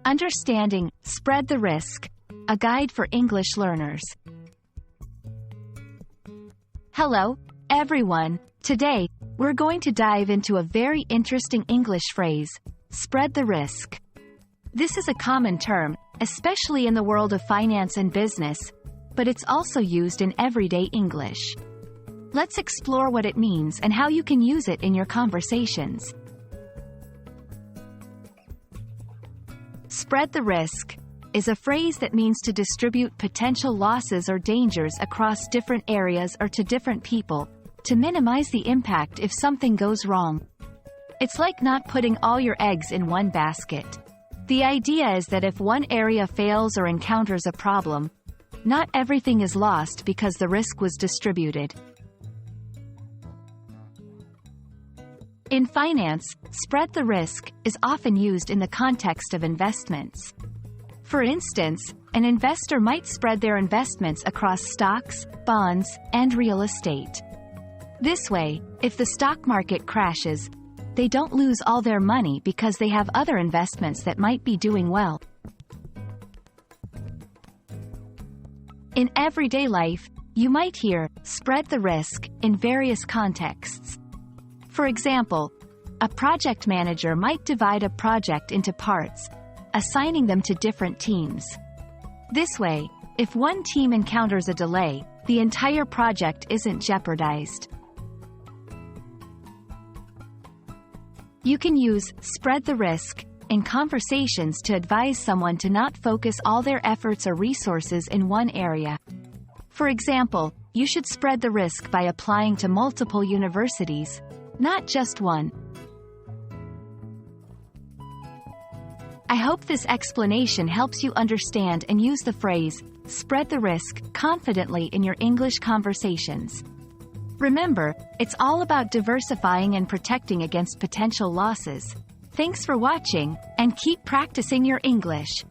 Understanding Spread the Risk, a guide for English learners. Hello, everyone. Today, we're going to dive into a very interesting English phrase, spread the risk. This is a common term, especially in the world of finance and business, but it's also used in everyday English. Let's explore what it means and how you can use it in your conversations. Spread the risk is a phrase that means to distribute potential losses or dangers across different areas or to different people, to minimize the impact if something goes wrong. It's like not putting all your eggs in one basket. The idea is that if one area fails or encounters a problem, not everything is lost because the risk was distributed. In finance, spread the risk is often used in the context of investments. For instance, an investor might spread their investments across stocks, bonds, and real estate. This way, if the stock market crashes, they don't lose all their money because they have other investments that might be doing well. In everyday life, you might hear spread the risk in various contexts. For example, a project manager might divide a project into parts, assigning them to different teams. This way, if one team encounters a delay, the entire project isn't jeopardized. You can use spread the risk in conversations to advise someone to not focus all their efforts or resources in one area. For example, you should spread the risk by applying to multiple universities, not just one. I hope this explanation helps you understand and use the phrase, spread the risk, confidently in your English conversations. Remember, it's all about diversifying and protecting against potential losses. Thanks for watching, and keep practicing your English.